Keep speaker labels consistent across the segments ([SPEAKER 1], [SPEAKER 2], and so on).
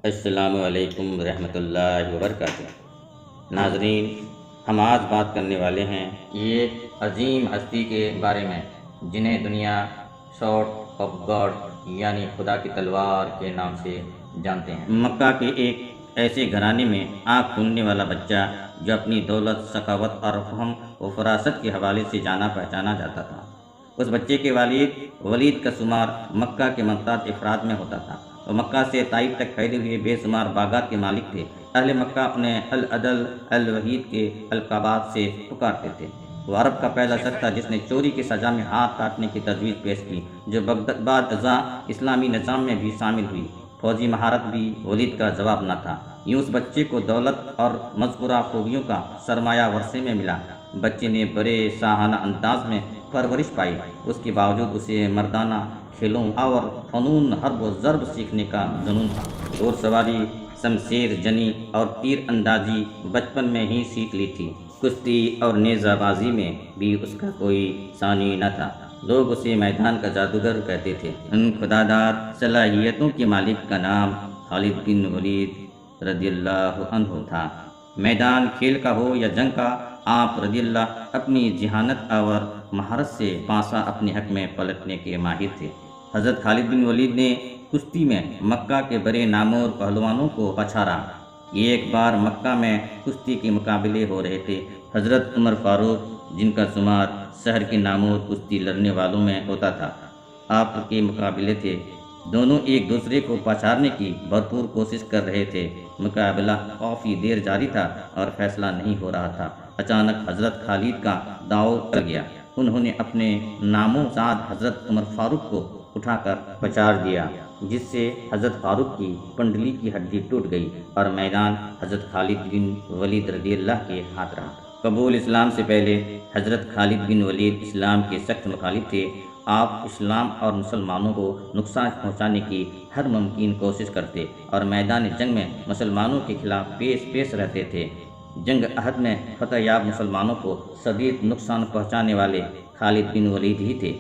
[SPEAKER 1] السلام علیکم ورحمۃ اللہ وبرکاتہ۔ ناظرین، ہم آج بات کرنے والے ہیں ایک عظیم ہستی کے بارے میں جنہیں دنیا سورڈ آف گاڈ یعنی خدا کی تلوار کے نام سے جانتے ہیں۔ مکہ کے ایک ایسے گھرانے میں آنکھ کھولنے والا بچہ جو اپنی دولت، سخاوت اور فہم و فراست کے حوالے سے جانا پہچانا جاتا تھا۔ اس بچے کے والد ولید کا شمار مکہ کے محتاط افراد میں ہوتا تھا۔ وہ مکہ سے طائف تک پھیلے ہوئے بے شمار باغات کے مالک تھے۔ اہل مکہ انہیں العدل الوحید کے القابات سے پکارتے تھے۔ وہ عرب کا پہلا شخص تھا جس نے چوری کی سزا میں ہاتھ کاٹنے کی تجویز پیش کی، جو بعد ازاں اسلامی نظام میں بھی شامل ہوئی۔ فوجی مہارت بھی ولید کا جواب نہ تھا۔ یوں اس بچے کو دولت اور مذکورہ خوبیوں کا سرمایہ ورثے میں ملا۔ بچے نے بڑے شاہانہ انداز میں پرورش پائی، اس کے باوجود اسے مردانہ کھیلوں اور فنون حرب و ضرب سیکھنے کا جنون تھا۔ گھوڑ سواری، شمشیر جنی اور تیر اندازی بچپن میں ہی سیکھ لی تھی۔ کشتی اور نیزہ بازی میں بھی اس کا کوئی ثانی نہ تھا۔ لوگ اسے میدان کا جادوگر کہتے تھے۔ ان خدادار صلاحیتوں کے مالک کا نام خالد بن ولید رضی اللہ عنہ تھا۔ میدان کھیل کا ہو یا جنگ کا، آپ رضی اللہ اپنی ذہانت اور مہارت سے پانسا اپنے حق میں پلٹنے کے ماہر تھے۔ حضرت خالد بن ولید نے کشتی میں مکہ کے بڑے نامور پہلوانوں کو پچھاڑا۔ ایک بار مکہ میں کشتی کے مقابلے ہو رہے تھے۔ حضرت عمر فاروق، جن کا شمار شہر کے نامور کشتی لڑنے والوں میں ہوتا تھا، آپ کے مقابلے تھے۔ دونوں ایک دوسرے کو پچھاڑنے کی بھرپور کوشش کر رہے تھے۔ مقابلہ کافی دیر جاری تھا اور فیصلہ نہیں ہو رہا تھا۔ اچانک حضرت خالد کا داؤ کر گیا۔ انہوں نے اپنے ناموں ساتھ حضرت عمر فاروق کو اٹھا کر پچھاڑ دیا، جس سے حضرت فاروق کی پنڈلی کی ہڈی ٹوٹ گئی اور میدان حضرت خالد بن ولید رضی اللہ کے ہاتھ رہا۔ قبول اسلام سے پہلے حضرت خالد بن ولید اسلام کے سخت مخالف تھے۔ آپ اسلام اور مسلمانوں کو نقصان پہنچانے کی ہر ممکن کوشش کرتے اور میدان جنگ میں مسلمانوں کے خلاف پیش رہتے تھے۔ جنگ احد میں فتح یاب مسلمانوں کو شدید نقصان پہنچانے والے خالد بن ولید ہی تھے۔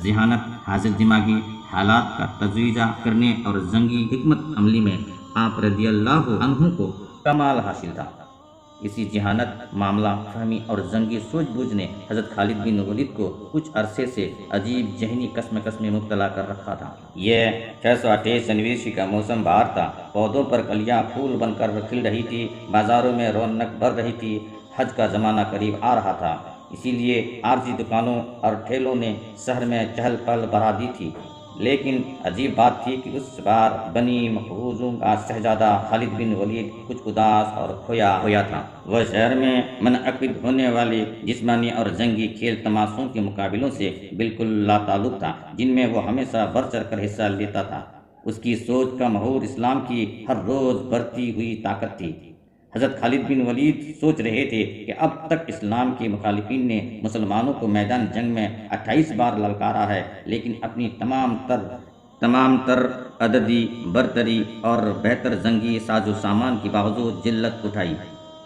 [SPEAKER 1] ذہانت، حاضر دماغی حالات کا تجزیہ کرنے اور جنگی حکمت عملی میں آپ رضی اللہ عنہ کو کمال حاصل تھا۔ اسی ذہانت، معاملہ فہمی اور جنگی سوجھ بوجھ نے حضرت خالد بن ولید کو کچھ عرصے سے عجیب ذہنی کشمکش میں مبتلا کر رکھا تھا۔ یہ 628 جنوری کا موسم بہار تھا۔ پودوں پر کلیاں پھول بن کر کھل رہی تھی، بازاروں میں رونق بڑھ رہی تھی۔ حج کا زمانہ قریب آ رہا تھا، اسی لیے عارضی دکانوں اور ٹھیلوں نے شہر میں چہل پہل بڑھا دی تھی۔ لیکن عجیب بات تھی کہ اس بار بنی محفوظوں کا شہزادہ خالد بن ولید کچھ اداس اور کھویا ہوا تھا۔ وہ شہر میں منعقد ہونے والے جسمانی اور جنگی کھیل تماشوں کے مقابلوں سے بالکل لاتعلق تھا، جن میں وہ ہمیشہ بڑھ چڑھ کر حصہ لیتا تھا۔ اس کی سوچ کا محور اسلام کی ہر روز بڑھتی ہوئی طاقت تھی۔ حضرت خالد بن ولید سوچ رہے تھے کہ اب تک اسلام کے مخالفین نے مسلمانوں کو میدان جنگ میں 28 بار للکارا ہے، لیکن اپنی تمام تر عددی برتری اور بہتر جنگی ساز و سامان کی باوجود ذلت اٹھائی۔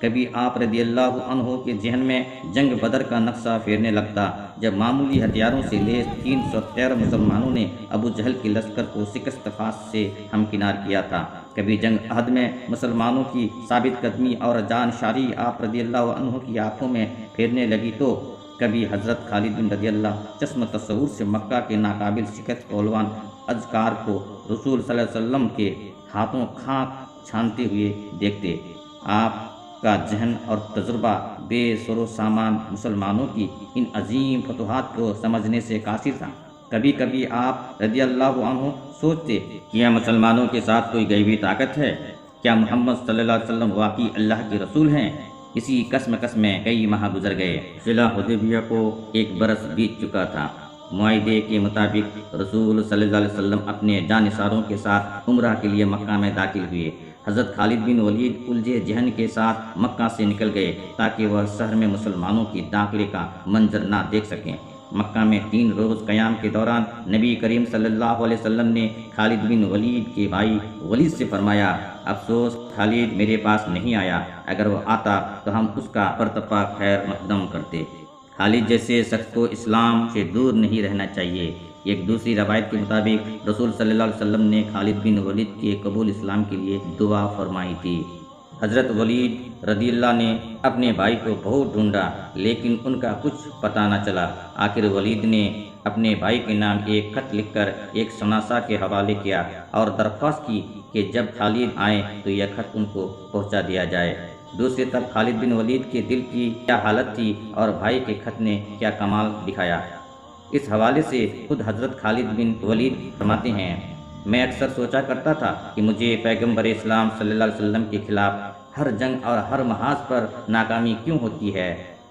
[SPEAKER 1] کبھی آپ رضی اللہ عنہ کے ذہن میں جنگ بدر کا نقشہ پھیرنے لگتا، جب معمولی ہتھیاروں سے لیس 313 مسلمانوں نے ابو جہل کے لشکر کو شکست فاش سے ہمکنار کیا تھا۔ کبھی جنگ احد میں مسلمانوں کی ثابت قدمی اور جانشاری آپ رضی اللہ عنہ کی آنکھوں میں پھیرنے لگی تو کبھی حضرت خالد بن رضی اللہ چشم تصور سے مکہ کے ناقابل شکست پہلوان اذکار کو رسول صلی اللہ علیہ وسلم کے ہاتھوں خاک چھانتے ہوئے دیکھتے۔ آپ کا ذہن اور تجربہ بے سر و سامان مسلمانوں کی ان عظیم فتوحات کو سمجھنے سے قاصر تھا۔ کبھی کبھی آپ رضی اللہ عنہ سوچتے، کیا مسلمانوں کے ساتھ کوئی غیبی طاقت ہے؟ کیا محمد صلی اللہ علیہ وسلم واقعی اللہ کے رسول ہیں؟ اسی کشمکش میں کئی ماہ گزر گئے۔ صلح حدیبیہ کو 1 برس بیت چکا تھا۔ معاہدے کے مطابق رسول صلی اللہ علیہ وسلم اپنے جانثاروں کے ساتھ عمرہ کے لیے مکہ میں داخل ہوئے۔ حضرت خالد بن ولید الجھے ذہن کے ساتھ مکہ سے نکل گئے تاکہ وہ شہر میں مسلمانوں کی داخلے کا منظر نہ دیکھ سکیں۔ مکہ میں 3 روز قیام کے دوران نبی کریم صلی اللہ علیہ وسلم نے خالد بن ولید کے بھائی ولید سے فرمایا، افسوس خالد میرے پاس نہیں آیا، اگر وہ آتا تو ہم اس کا پرتپا خیر مقدم کرتے۔ خالد جیسے شخص کو اسلام سے دور نہیں رہنا چاہیے۔ ایک دوسری روایت کے مطابق رسول صلی اللہ علیہ وسلم نے خالد بن ولید کے قبول اسلام کے لیے دعا فرمائی تھی۔ حضرت ولید رضی اللہ نے اپنے بھائی کو بہت ڈھونڈا لیکن ان کا کچھ پتہ نہ چلا۔ آخر ولید نے اپنے بھائی کے نام ایک خط لکھ کر ایک شناسا کے حوالے کیا اور درخواست کی کہ جب خالد آئیں تو یہ خط ان کو پہنچا دیا جائے۔ دوسری طرف خالد بن ولید کے دل کی کیا حالت تھی اور بھائی کے خط نے کیا کمال دکھایا، اس حوالے سے خود حضرت خالد بن ولید فرماتے ہیں، میں اکثر سوچا کرتا تھا کہ مجھے پیغمبر اسلام صلی اللہ علیہ وسلم کے خلاف ہر جنگ اور ہر محاذ پر ناکامی کیوں ہوتی ہے۔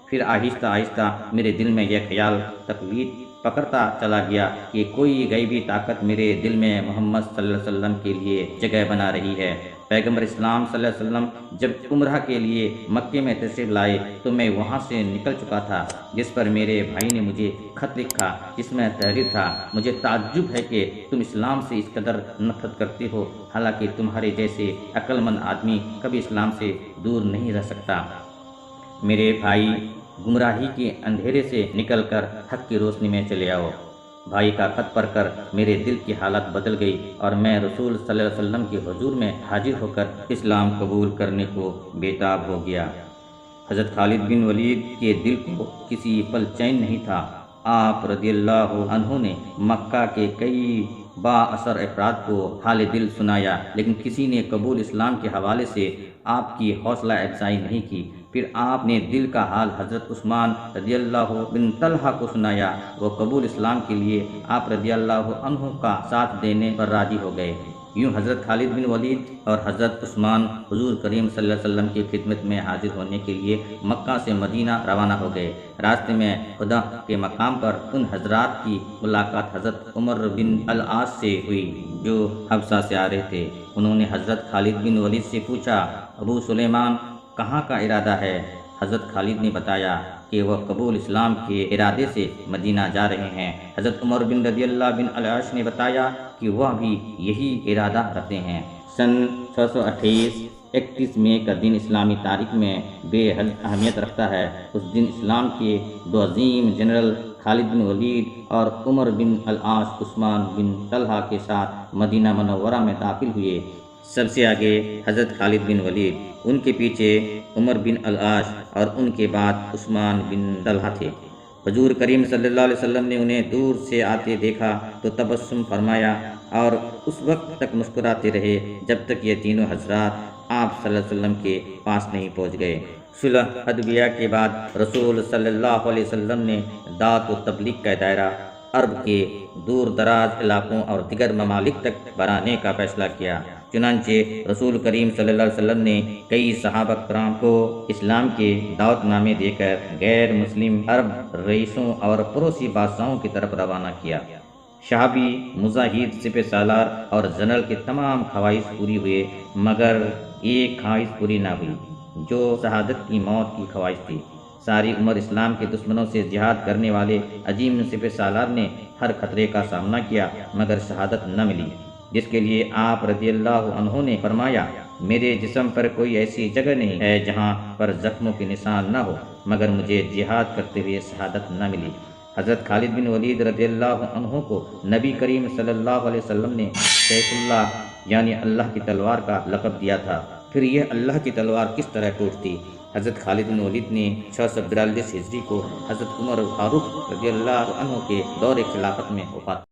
[SPEAKER 1] پھر آہستہ آہستہ میرے دل میں یہ خیال تقویت پکڑتا چلا گیا کہ کوئی غیبی طاقت میرے دل میں محمد صلی اللہ علیہ وسلم کے لیے جگہ بنا رہی ہے۔ پیغمبر اسلام صلی اللہ علیہ وسلم جب عمرہ کے لیے مکے میں تشریف لائے تو میں وہاں سے نکل چکا تھا، جس پر میرے بھائی نے مجھے خط لکھا جس میں تحریر تھا، مجھے تعجب ہے کہ تم اسلام سے اس قدر نفرت کرتے ہو، حالانکہ تمہارے جیسے عقل مند آدمی کبھی اسلام سے دور نہیں رہ سکتا۔ میرے بھائی، گمراہی کے اندھیرے سے نکل کر حق کی روشنی میں چلے آؤ۔ بھائی کا خط پڑھ کر میرے دل کی حالت بدل گئی اور میں رسول صلی اللہ علیہ وسلم کے حضور میں حاضر ہو کر اسلام قبول کرنے کو بےتاب ہو گیا۔ حضرت خالد بن ولید کے دل کو کسی پل چین نہیں تھا۔ آپ رضی اللہ عنہ نے مکہ کے کئی با اثر افراد کو حال دل سنایا، لیکن کسی نے قبول اسلام کے حوالے سے آپ کی حوصلہ افزائی نہیں کی۔ پھر آپ نے دل کا حال حضرت عثمان رضی اللہ بن طلحہ کو سنایا، وہ قبول اسلام کے لیے آپ رضی اللہ عنہ کا ساتھ دینے پر راضی ہو گئے۔ یوں حضرت خالد بن ولید اور حضرت عثمان حضور کریم صلی اللہ علیہ وسلم کی خدمت میں حاضر ہونے کے لیے مکہ سے مدینہ روانہ ہو گئے۔ راستے میں خدا کے مقام پر ان حضرات کی ملاقات حضرت عمر بن العاص سے ہوئی جو حبشہ سے آ رہے تھے۔ انہوں نے حضرت خالد بن ولید سے پوچھا، ابو سلیمان کہاں کا ارادہ ہے؟ حضرت خالد نے بتایا کہ وہ قبول اسلام کے ارادے سے مدینہ جا رہے ہیں۔ حضرت عمر بن رضی اللہ بن العاص نے بتایا کہ وہ بھی یہی ارادہ رکھتے ہیں۔ سن 628 مئی کا دن اسلامی تاریخ میں بے حد اہمیت رکھتا ہے۔ اس دن اسلام کے دو عظیم جنرل خالد بن ولید اور عمر بن العاص عثمان بن طلحہ کے ساتھ مدینہ منورہ میں داخل ہوئے۔ سب سے آگے حضرت خالد بن ولید، ان کے پیچھے عمر بن العاص اور ان کے بعد عثمان بن طلحہ تھے۔ حضور کریم صلی اللہ علیہ وسلم نے انہیں دور سے آتے دیکھا تو تبسم فرمایا اور اس وقت تک مسکراتے رہے جب تک یہ تینوں حضرات آپ صلی اللہ علیہ وسلم کے پاس نہیں پہنچ گئے۔ صلح حدیبیہ کے بعد رسول صلی اللہ علیہ وسلم نے دعوت و تبلیغ کا دائرہ عرب کے دور دراز علاقوں اور دیگر ممالک تک بڑھانے کا فیصلہ کیا۔ چنانچہ رسول کریم صلی اللہ علیہ وسلم نے کئی صحابہ کرام کو اسلام کے دعوت نامے دے کر غیر مسلم عرب رئیسوں اور پڑوسی بادشاہوں کی طرف روانہ کیا۔ شہابی، مجاہد، سپہ سالار اور جنرل کے تمام خواہش پوری ہوئے، مگر ایک خواہش پوری نہ ہوئی جو شہادت کی موت کی خواہش تھی۔ ساری عمر اسلام کے دشمنوں سے جہاد کرنے والے عظیم سپہ سالار نے ہر خطرے کا سامنا کیا مگر شہادت نہ ملی، جس کے لیے آپ رضی اللہ عنہ نے فرمایا، میرے جسم پر کوئی ایسی جگہ نہیں ہے جہاں پر زخموں کے نشان نہ ہو مگر مجھے جہاد کرتے ہوئے شہادت نہ ملی۔ حضرت خالد بن ولید رضی اللہ عنہ کو نبی کریم صلی اللہ علیہ وسلم نے سیف اللہ یعنی اللہ کی تلوار کا لقب دیا تھا۔ پھر یہ اللہ کی تلوار کس طرح ٹوٹتی؟ حضرت خالد بن ولید نے 642 ہجری کو حضرت عمر فاروق رضی اللہ عنہ کے دور خلافت میں وفات